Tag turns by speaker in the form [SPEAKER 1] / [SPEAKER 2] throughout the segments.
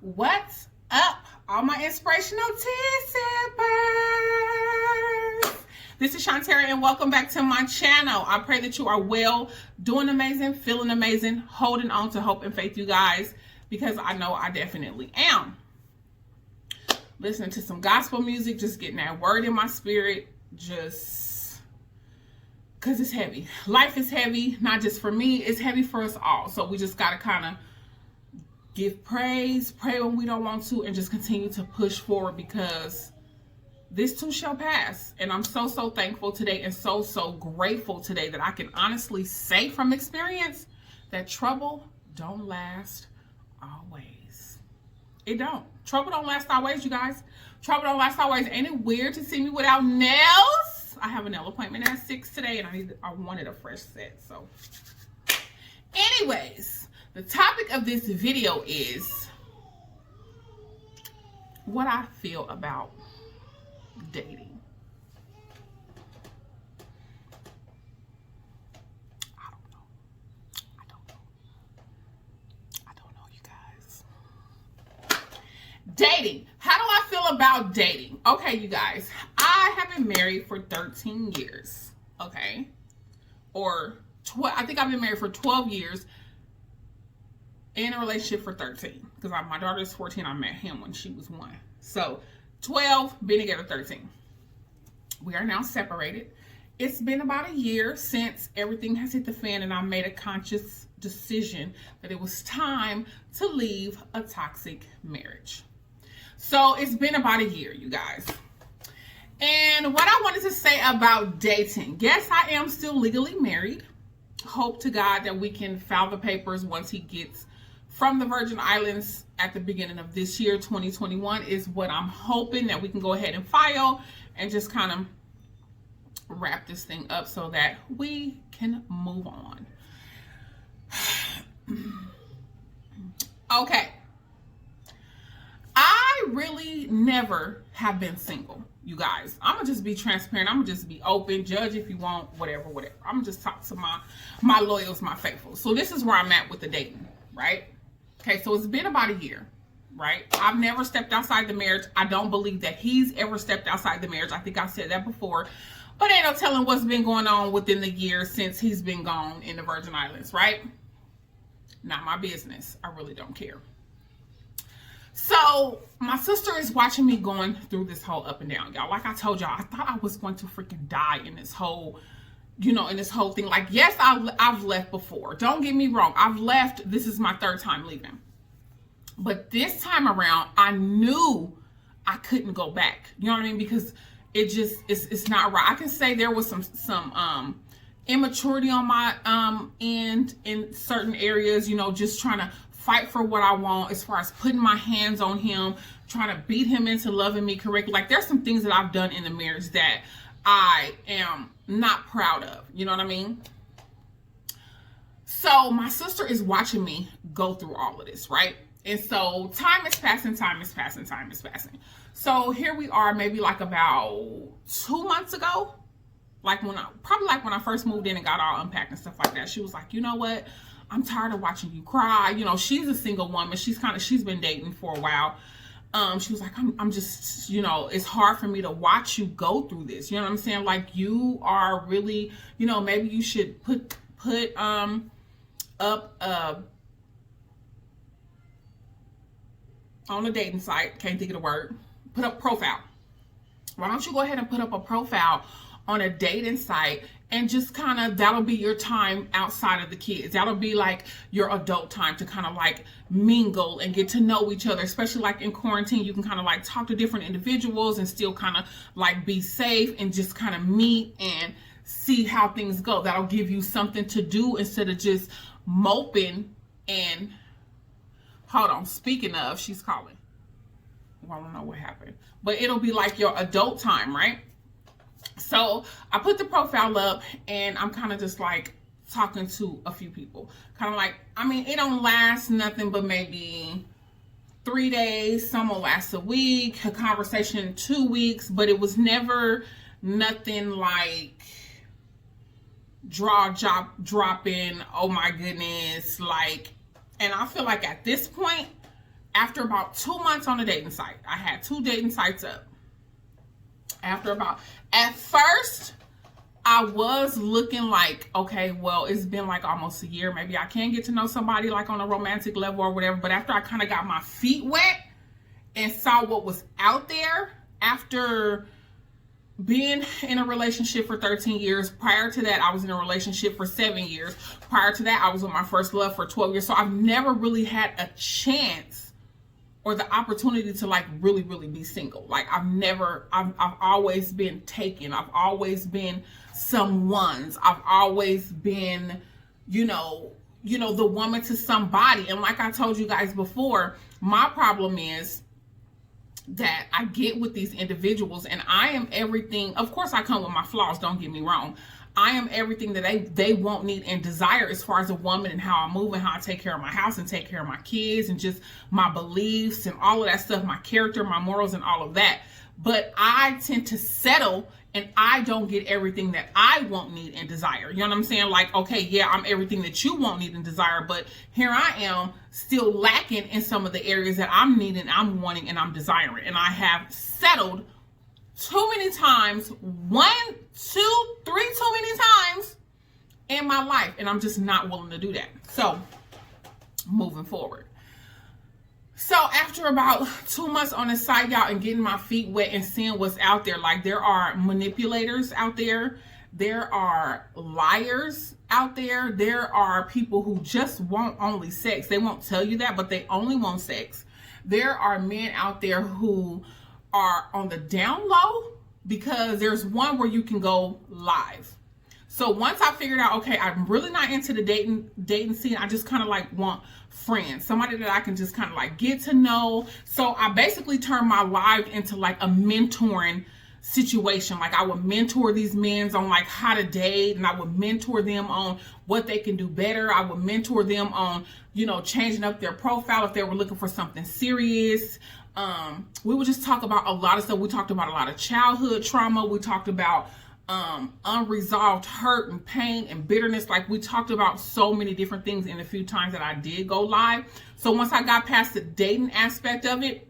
[SPEAKER 1] What's up, all my inspirational tea sippers? This is Shantara, and welcome back to my channel. I pray that you are well, doing amazing, feeling amazing, holding on to hope and faith, you guys, because I know I definitely am. Listening to some gospel music, just getting that word in my spirit, just because it's heavy. Life is heavy, not just for me, it's heavy for us all. So we just got to kind of give praise, pray when we don't want to, and just continue to push forward, because this too shall pass. And I'm so thankful today, and so grateful today that I can honestly say from experience that trouble don't last always. It don't. Trouble don't last always, you guys. Trouble don't last always. Ain't it weird to see me without nails? I have a nail appointment at 6 today, and I wanted a fresh set. So anyways, the topic of this video is what I feel about dating. I don't know, you guys. Dating. How do I feel about dating? Okay, you guys. I have been married for 13 years. Okay. I think I've been married for 12 years. In a relationship for 13, because my daughter is 14. I met him when she was 1. So 12, been together 13. We are now separated. It's been about a year since everything has hit the fan, and I made a conscious decision that it was time to leave a toxic marriage. So it's been about a year, you guys. And what I wanted to say about dating, yes, I am still legally married. Hope to God that we can file the papers once he gets from the Virgin Islands at the beginning of this year, 2021, is what I'm hoping, that we can go ahead and file and just kind of wrap this thing up so that we can move on. Okay. I really never have been single, you guys. I'm going to just be transparent. I'm going to just be open. Judge if you want, whatever. I'm going to just talk to my loyals, my faithful. So this is where I'm at with the dating, right? Okay, so it's been about a year, right? I've never stepped outside the marriage. I don't believe that he's ever stepped outside the marriage. I think I said that before. But ain't no telling what's been going on within the year since he's been gone in the Virgin Islands, right? Not my business. I really don't care. So my sister is watching me going through this whole up and down, y'all. Like I told y'all, I thought I was going to freaking die in this whole, in this whole thing. Like, yes, I've left before. Don't get me wrong. I've left. This is my 3rd time leaving. But this time around, I knew I couldn't go back. You know what I mean? Because it's not right. I can say there was some immaturity on my end in certain areas, just trying to fight for what I want as far as putting my hands on him, trying to beat him into loving me correctly. Like, there's some things that I've done in the marriage that I am not proud of. You know what I mean? So my sister is watching me go through all of this, right? And so time is passing. So here we are, maybe like about 2 months ago, when I first moved in and got all unpacked and stuff like that. She was like, you know what? I'm tired of watching you cry. She's a single woman. She's been dating for a while. She was like, I'm just, it's hard for me to watch you go through this. You know what I'm saying? Like, you are really, maybe you should put up on a dating site. Can't think of the word. Put up profile. Why don't you go ahead and put up a profile on a dating site, and just kind of, that'll be your time outside of the kids. That'll be like your adult time to kind of like mingle and get to know each other, especially like in quarantine. You can kind of like talk to different individuals and still kind of like be safe and just kind of meet and see how things go. That'll give you something to do instead of just moping. And hold on, speaking of, she's calling. Well, I don't know what happened, but it'll be like your adult time, right? So I put the profile up, and I'm kind of just like talking to a few people. Kind of like, it don't last nothing but maybe 3 days. Some will last a week, a conversation 2 weeks, but it was never nothing like dropping, oh my goodness, like, and I feel like at this point, After about 2 months on the dating site, I had 2 dating sites up. At first, I was looking like, okay, well, it's been like almost a year. Maybe I can get to know somebody like on a romantic level or whatever. But after I kind of got my feet wet and saw what was out there, after being in a relationship for 13 years. Prior to that, I was in a relationship for 7 years. Prior to that, I was with my first love for 12 years. So I've never really had a chance or the opportunity to like really be single. Like I've always been taken. I've always been someone's. I've always been, the woman to somebody. And like I told you guys before, my problem is that I get with these individuals, and I am everything. Of course, I come with my flaws, don't get me wrong. I am everything that they want, need, and desire as far as a woman, and how I move and how I take care of my house and take care of my kids and just my beliefs and all of that stuff, my character, my morals, and all of that. But I tend to settle, and I don't get everything that I want, need, and desire. You know what I'm saying? Like, okay, yeah, I'm everything that you want, need, and desire, but here I am still lacking in some of the areas that I'm needing, I'm wanting, and I'm desiring. And I have settled too many times, 1, 2, 3 too many times in my life, and I'm just not willing to do that. So, moving forward. So after about 2 months on the site, y'all, and getting my feet wet and seeing what's out there, like there are manipulators out there. There are liars out there. There are people who just want only sex. They won't tell you that, but they only want sex. There are men out there who are on the down low, because there's one where you can go live. So once I figured out, okay, I'm really not into the dating scene. I just kind of like want friends, somebody that I can just kind of like get to know. So I basically turned my live into like a mentoring situation. Like I would mentor these men on like how to date, and I would mentor them on what they can do better. I would mentor them on, changing up their profile if they were looking for something serious. We would just talk about a lot of stuff. We talked about a lot of childhood trauma. We talked about unresolved hurt and pain and bitterness. Like we talked about so many different things in the few times that I did go live. So once I got past the dating aspect of it,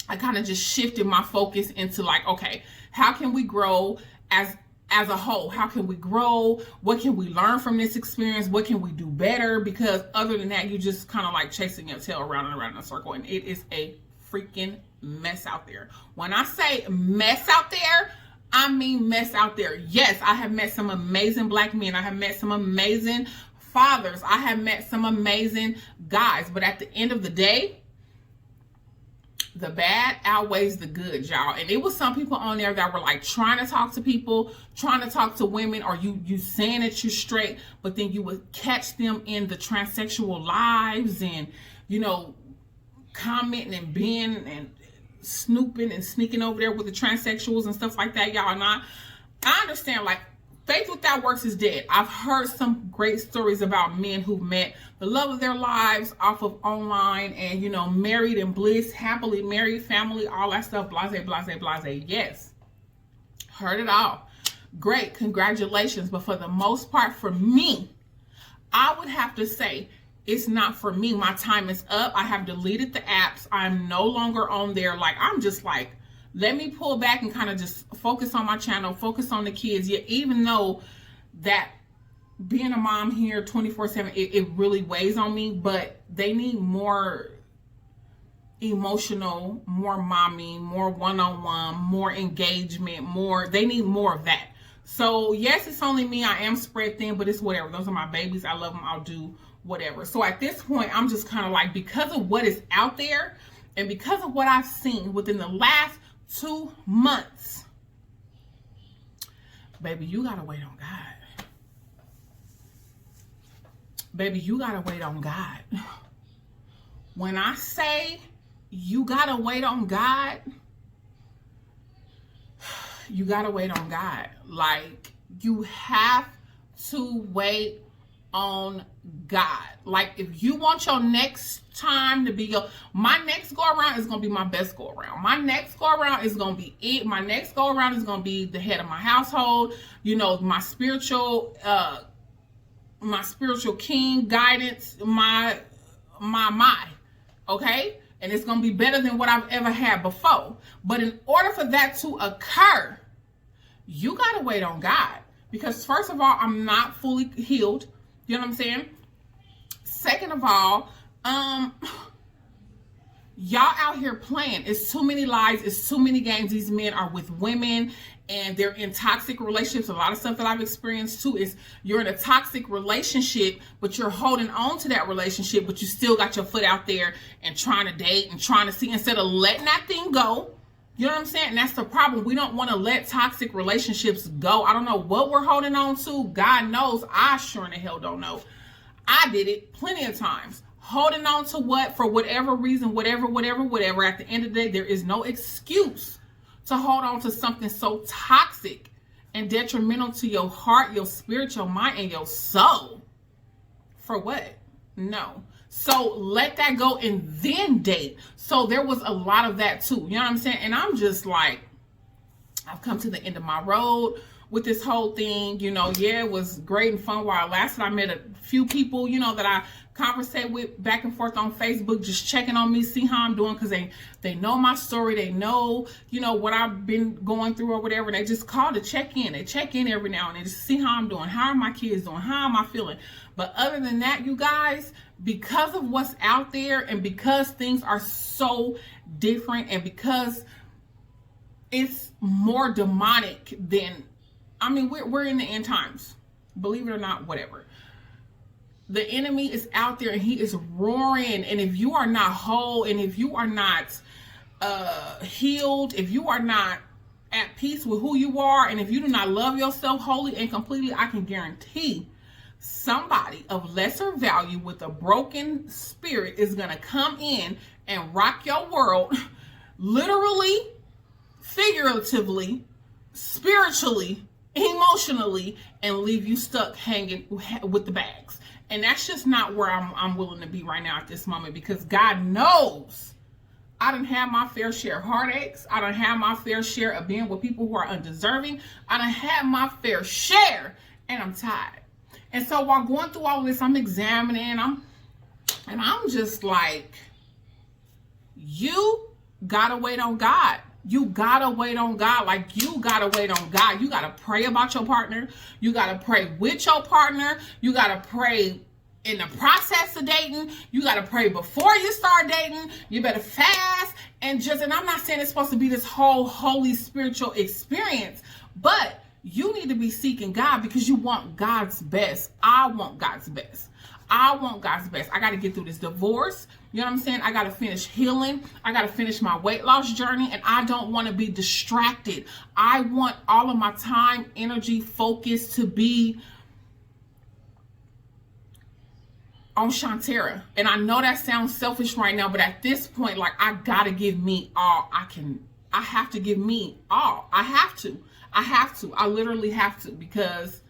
[SPEAKER 1] I kind of just shifted my focus into like, okay, how can we grow as a whole? How can we grow? What can we learn from this experience? What can we do better? Because other than that, you just kind of like chasing your tail around and around in a circle, and it is a freaking mess out there. When I say mess out there, I mean mess out there. Yes, I have met some amazing black men. I have met some amazing fathers. I have met some amazing guys. But at the end of the day, the bad outweighs the good, y'all. And it was some people on there that were like trying to talk to people, trying to talk to women, or you saying that you're straight, but then you would catch them in the transsexual lives and, commenting and being and snooping and sneaking over there with the transsexuals and stuff like that, y'all. And I understand, like, faith without works is dead. I've heard some great stories about men who met the love of their lives off of online and, married and bliss, happily married, family, all that stuff, blase, blase, blase. Yes, heard it all. Great, congratulations. But for the most part, for me, I would have to say, it's not for me. My time is up. I have deleted the apps. I'm no longer on there. Like, I'm just like, let me pull back and kind of just focus on my channel, focus on the kids. Yeah, even though that being a mom here 24/7, it really weighs on me, but they need more emotional, more mommy, more one-on-one, more engagement, they need more of that. So yes, it's only me. I am spread thin, but it's whatever. Those are my babies. I love them. I'll do whatever. So at this point, I'm just kind of like, because of what is out there and because of what I've seen within the last 2 months, baby, you gotta wait on God. Baby, you gotta wait on God. When I say you gotta wait on God, you gotta wait on God. Like, you have to wait on God. Like, if you want your next time to be my next go around is gonna be my best go around. My next go around is gonna be it. My next go around is gonna be the head of my household. My spiritual king guidance. My. Okay. and it's going to be better than what I've ever had before. But in order for that to occur, you got to wait on God. Because first of all, I'm not fully healed. You know what I'm saying? Second of all, y'all out here playing. It's too many lies. It's too many games. These men are with women and they're in toxic relationships. A lot of stuff that I've experienced too is you're in a toxic relationship, but you're holding on to that relationship, but you still got your foot out there and trying to date and trying to see, instead of letting that thing go. You know what I'm saying? And that's the problem. We don't want to let toxic relationships go. I don't know what we're holding on to. God knows. I sure in the hell don't know. I did it plenty of times. Holding on to what? For whatever reason, whatever. At the end of the day, there is no excuse to hold on to something so toxic and detrimental to your heart, your spirit, your mind, and your soul. For what? No. So let that go and then date. So there was a lot of that too. You know what I'm saying? And I'm just like, I've come to the end of my road with this whole thing. You know, yeah, it was great and fun while it lasted. I met a few people, you know, that I conversate with back and forth on Facebook, just checking on me, see how I'm doing, because they know my story. They know, you know, what I've been going through or whatever. They just call to check in. They check in every now and then just see how I'm doing. How are my kids doing? How am I feeling? But other than that, you guys, because of what's out there and because things are so different and because it's more demonic than, I mean, we're in the end times, believe it or not, whatever. The enemy is out there and he is roaring. And if you are not whole, and if you are not healed, if you are not at peace with who you are, and if you do not love yourself wholly and completely, I can guarantee somebody of lesser value with a broken spirit is going to come in and rock your world, literally, figuratively, spiritually, emotionally, and leave you stuck hanging with the bags. And that's just not where I'm willing to be right now at this moment, because God knows I done had my fair share of heartaches. I done had my fair share of being with people who are undeserving. I done had my fair share, and I'm tired. And so while going through all of this, I'm examining, and I'm just like, you gotta wait on God. You gotta wait on God. Like, you gotta wait on God. You gotta pray about your partner. You gotta pray with your partner. You gotta pray in the process of dating. You gotta pray before you start dating. You better fast and I'm not saying it's supposed to be this whole holy spiritual experience, but you need to be seeking God because you want God's best. I want God's best. I want God's best. I got to get through this divorce. You know what I'm saying? I got to finish healing. I got to finish my weight loss journey. And I don't want to be distracted. I want all of my time, energy, focus to be on Shantera. And I know that sounds selfish right now, but at this point, like, I got to give me all I can. I have to give me all. I have to. I literally have to, because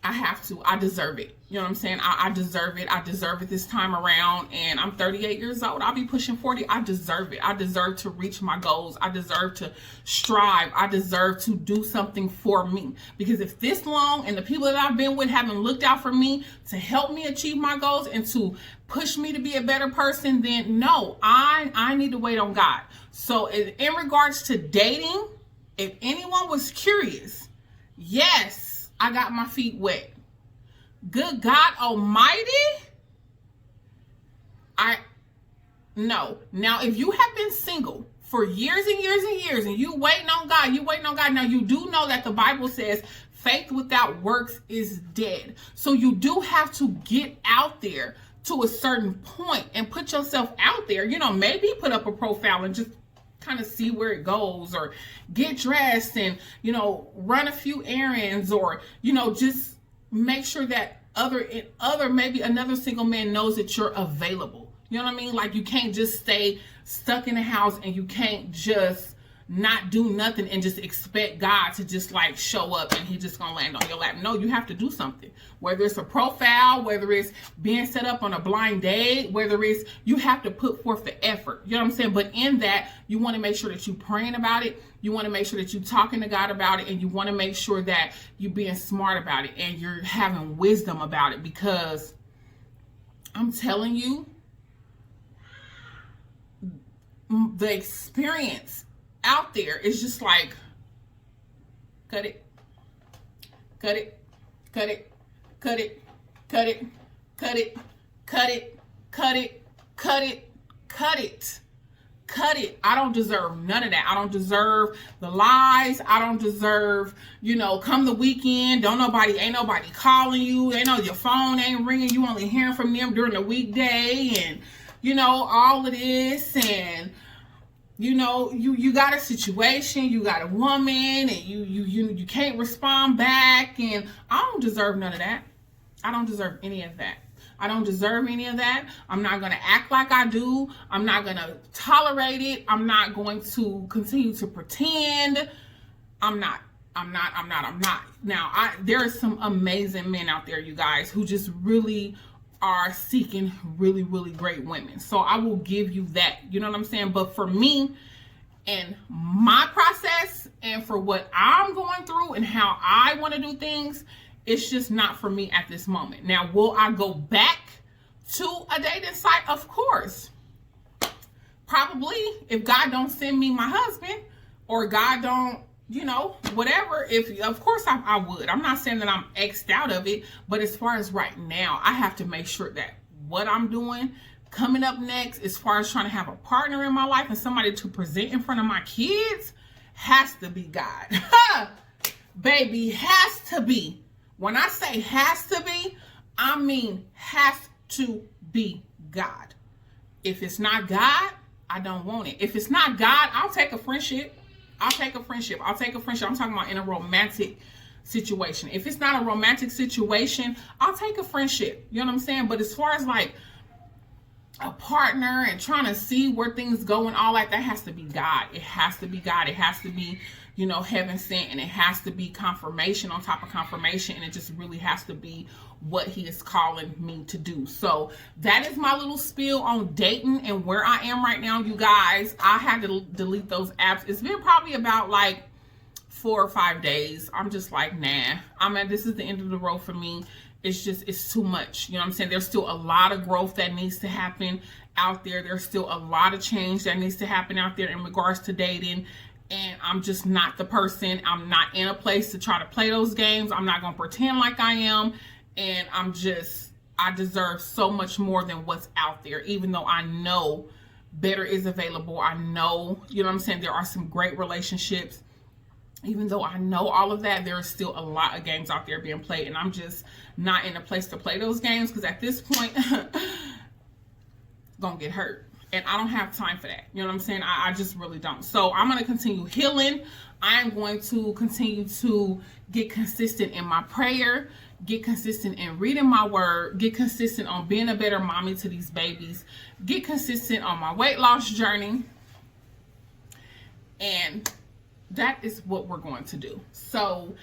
[SPEAKER 1] I have to. I deserve it. You know what I'm saying? I deserve it. I deserve it this time around. And I'm 38 years old. I'll be pushing 40. I deserve it. I deserve to reach my goals. I deserve to strive. I deserve to do something for me. Because if this long and the people that I've been with haven't looked out for me to help me achieve my goals and to push me to be a better person, then no, I need to wait on God. So in regards to dating, if anyone was curious, yes, I got my feet wet. Good God Almighty. No. Now, if you have been single for years and years and years and you waiting on God, now you do know that the Bible says faith without works is dead. So you do have to get out there to a certain point and put yourself out there. You know, maybe put up a profile and just kind of see where it goes, or get dressed and, you know, run a few errands, or, you know, just make sure that maybe another single man knows that you're available. You know what I mean? Like, you can't just stay stuck in the house, and you can't just not do nothing and just expect God to just like show up and he just gonna land on your lap. No, you have to do something. Whether it's a profile, whether it's being set up on a blind date, whether it's, you have to put forth the effort. You know what I'm saying? But in that, you want to make sure that you're praying about it. You want to make sure that you're talking to God about it, and you want to make sure that you're being smart about it and you're having wisdom about it, because I'm telling you, the experience out there is just like, cut it, cut it, cut it, cut it, cut it, cut it, cut it, cut it, cut it, cut it. Cut it. I don't deserve none of that. I don't deserve the lies. I don't deserve, come the weekend, ain't nobody calling you. Your phone ain't ringing. You only hearing from them during the weekday and, all of this. And, you got a situation, you got a woman and you can't respond back. And I don't deserve none of that. I don't deserve any of that. I don't deserve any of that. I'm not going to act like I do. I'm not going to tolerate it. I'm not going to continue to pretend. I'm not. Now, there are some amazing men out there, you guys, who just really are seeking really, really great women. So I will give you that. You know what I'm saying? But for me and my process and for what I'm going through and how I want to do things, it's just not for me at this moment. Now, will I go back to a dating site? Of course. Probably, if God don't send me my husband or God don't, whatever. Of course I would. I'm not saying that I'm X'd out of it, but as far as right now, I have to make sure that what I'm doing coming up next, as far as trying to have a partner in my life and somebody to present in front of my kids, has to be God. Baby, has to be. When I say has to be, I mean has to be God. If it's not God, I don't want it. If it's not God, I'll take a friendship. I'm talking about in a romantic situation. If it's not a romantic situation, I'll take a friendship. You know what I'm saying? But as far as like a partner and trying to see where things go and all that has to be God. It has to be God. It has to be, heaven sent, and it has to be confirmation on top of confirmation, and it just really has to be what he is calling me to do. So that is my little spiel on dating and where I am right now, you guys. I had to delete those apps. It's been probably about like 4 or 5 days. I'm just like, nah, this is the end of the road for me. It's too much. You know what I'm saying? There's still a lot of growth that needs to happen out there. There's still a lot of change that needs to happen out there in regards to dating. And I'm just not the person. I'm not in a place to try to play those games. I'm not going to pretend like I am. And I deserve so much more than what's out there, even though I know better is available. I know, you know what I'm saying? There are some great relationships. Even though I know all of that, there is still a lot of games out there being played, and I'm just not in a place to play those games because at this point, gonna get hurt, and I don't have time for that. You know what I'm saying? I just really don't. So I'm gonna continue healing. I am going to continue to get consistent in my prayer, get consistent in reading my word, get consistent on being a better mommy to these babies, get consistent on my weight loss journey, and that is what we're going to do. So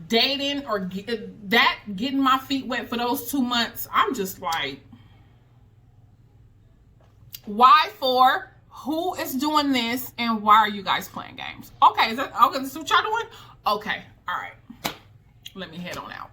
[SPEAKER 1] dating or getting my feet wet for those 2 months, I'm just like, why for? Who is doing this? And why are you guys playing games? Okay, this is what y'all doing? Okay, all right. Let me head on out.